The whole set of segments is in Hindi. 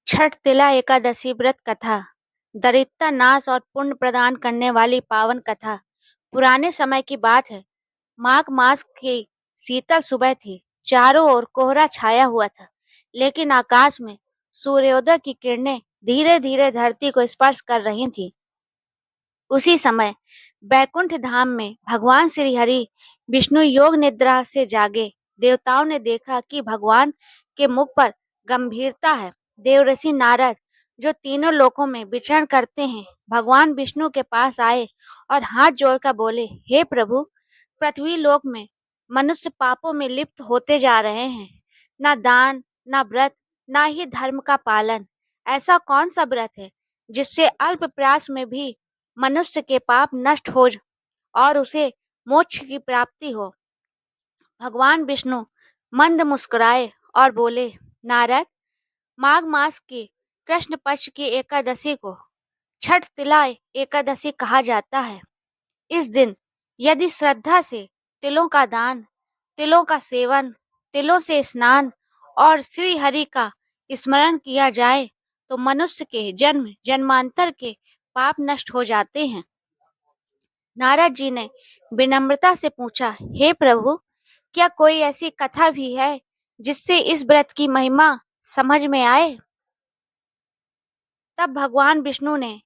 छठ तिला एकादशी व्रत कथा। दरिद्रता नाश और पुण्य प्रदान करने वाली पावन कथा। पुराने समय की बात है। माघ मास की शीतल सुबह थी। चारों ओर कोहरा छाया हुआ था, लेकिन आकाश में सूर्योदय की किरणें धीरे धीरे धरती को स्पर्श कर रही थीं। उसी समय बैकुंठ धाम में भगवान श्री हरि विष्णु योग निद्रा से जागे। देवताओं ने देखा कि भगवान के मुख पर गंभीरता है। देवऋषि नारद, जो तीनों लोकों में विचरण करते हैं, भगवान विष्णु के पास आए और हाथ जोड़कर बोले, हे प्रभु, पृथ्वी लोक में मनुष्य पापों में लिप्त होते जा रहे हैं। ना दान, ना व्रत, ना ही धर्म का पालन। ऐसा कौन सा व्रत है जिससे अल्प प्रयास में भी मनुष्य के पाप नष्ट हो और उसे मोक्ष की प्राप्ति हो। भगवान विष्णु मंद मुस्कुराए और बोले, नारद, माघ मास की कृष्ण पक्ष की एकादशी को छठ तिला एकादशी कहा जाता है। इस दिन यदि श्रद्धा से तिलों का दान, तिलों का सेवन, तिलों से स्नान और श्री हरि का स्मरण किया जाए तो मनुष्य के जन्म जन्मांतर के पाप नष्ट हो जाते हैं। नारद जी ने विनम्रता से पूछा, हे प्रभु, क्या कोई ऐसी कथा भी है जिससे इस व्रत की महिमा समझ में आए? तब भगवान विष्णु ने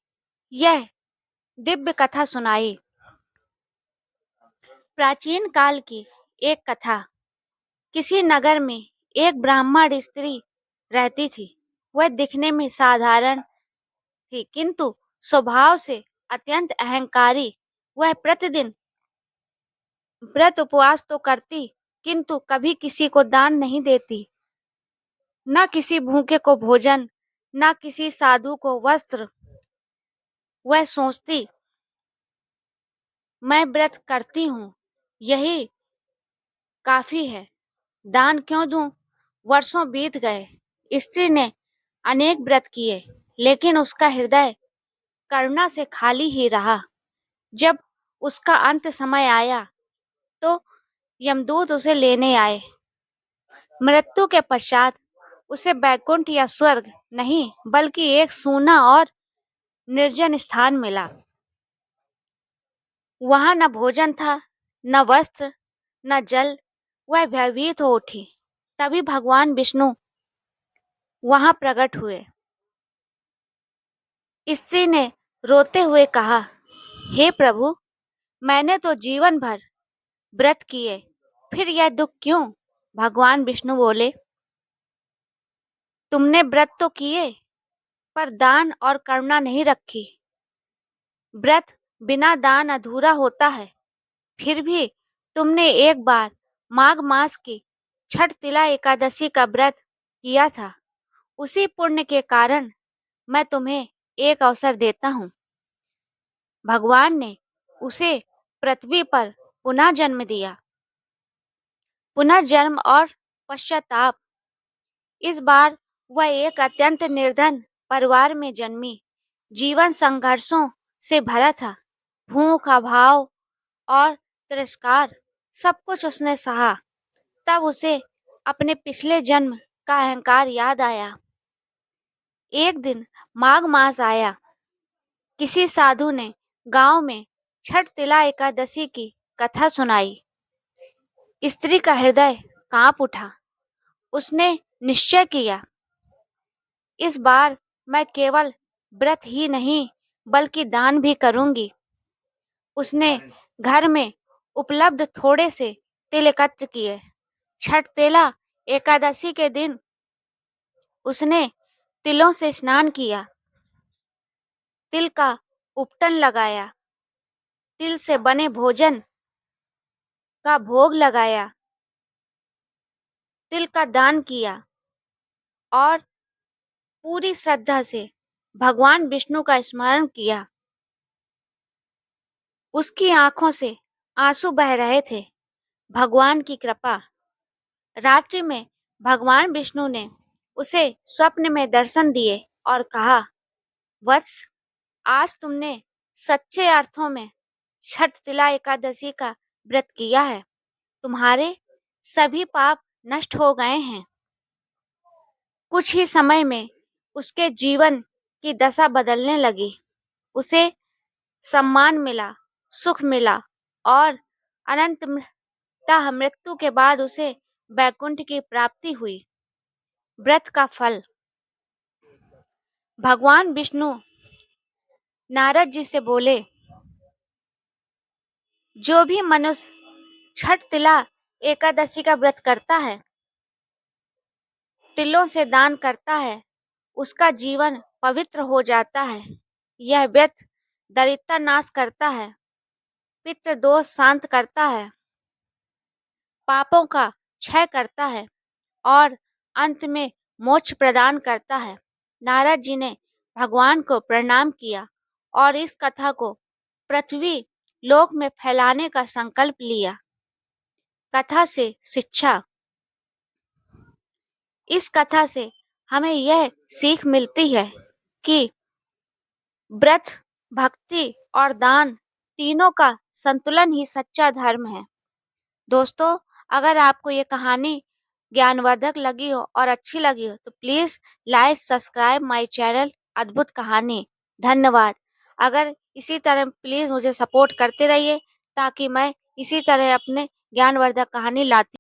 यह दिव्य कथा सुनाई। प्राचीन काल की एक कथा। किसी नगर में एक ब्राह्मण स्त्री रहती थी। वह दिखने में साधारण थी, किंतु स्वभाव से अत्यंत अहंकारी। वह प्रतिदिन व्रत उपवास तो करती, किंतु कभी किसी को दान नहीं देती, न किसी भूखे को भोजन, न किसी साधु को वस्त्र। वह सोचती, मैं व्रत करती हूँ, यही काफी है, दान क्यों दूं? वर्षों बीत गए। स्त्री ने अनेक व्रत किए, लेकिन उसका हृदय करुणा से खाली ही रहा। जब उसका अंत समय आया तो यमदूत उसे लेने आए। मृत्यु के पश्चात उसे बैकुंठ या स्वर्ग नहीं, बल्कि एक सूना और निर्जन स्थान मिला। वहां न भोजन था, न वस्त्र, न जल। वह भयभीत हो उठी। तभी भगवान विष्णु वहां प्रकट हुए। स्त्री ने रोते हुए कहा, हे प्रभु, मैंने तो जीवन भर व्रत किए, फिर यह दुख क्यों? भगवान विष्णु बोले, तुमने व्रत तो किए, पर दान और करुणा नहीं रखी। व्रत बिना दान अधूरा होता है। फिर भी तुमने एक बार माघ मास की छठ तिला एकादशी का व्रत किया था। उसी पुण्य के कारण मैं तुम्हें एक अवसर देता हूँ। भगवान ने उसे पृथ्वी पर पुनः जन्म दिया। पुनर्जन्म और पश्चाताप। इस बार वह एक अत्यंत निर्धन परिवार में जन्मी। जीवन संघर्षों से भरा था। भूख, अभाव और तिरस्कार, सब कुछ उसने सहा। तब उसे अपने पिछले जन्म का अहंकार याद आया। एक दिन माघ मास आया। किसी साधु ने गांव में छठ तिला एकादशी की कथा सुनाई। स्त्री का हृदय कांप उठा। उसने निश्चय किया, इस बार मैं केवल व्रत ही नहीं, बल्कि दान भी करूंगी। उसने घर में उपलब्ध थोड़े से तिल एकत्र किए। छठ तिला एकादशी के दिन उसने तिलों से स्नान किया, तिल का उपटन लगाया, तिल से बने भोजन का भोग लगाया, तिल का दान किया और पूरी श्रद्धा से भगवान विष्णु का स्मरण किया। उसकी आंखों से आंसू बह रहे थे। भगवान की कृपा। रात्रि में भगवान विष्णु ने उसे स्वप्न में दर्शन दिए और कहा, वत्स, आज तुमने सच्चे अर्थों में छठ तिला एकादशी का व्रत किया है। तुम्हारे सभी पाप नष्ट हो गए हैं। कुछ ही समय में उसके जीवन की दशा बदलने लगी। उसे सम्मान मिला, सुख मिला और अनंततः मृत्यु के बाद उसे वैकुंठ की प्राप्ति हुई। व्रत का फल। भगवान विष्णु नारद जी से बोले, जो भी मनुष्य छठ तिला एकादशी का व्रत करता है, तिलों से दान करता है, उसका जीवन पवित्र हो जाता है। यह व्रत दरिद्रता नाश करता है, पितृ दोष शांत करता है, पापों का क्षय करता है और अंत में मोक्ष प्रदान करता है। नारद जी ने भगवान को प्रणाम किया और इस कथा को पृथ्वी लोक में फैलाने का संकल्प लिया। कथा से शिक्षा। इस कथा से हमें यह सीख मिलती है कि व्रत, भक्ति और दान तीनों का संतुलन ही सच्चा धर्म है। दोस्तों, अगर आपको ये कहानी ज्ञानवर्धक लगी हो और अच्छी लगी हो तो please like subscribe my channel अद्भुत कहानी। धन्यवाद। अगर इसी तरह प्लीज मुझे सपोर्ट करते रहिए ताकि मैं इसी तरह अपने ज्ञानवर्धक कहानी लाती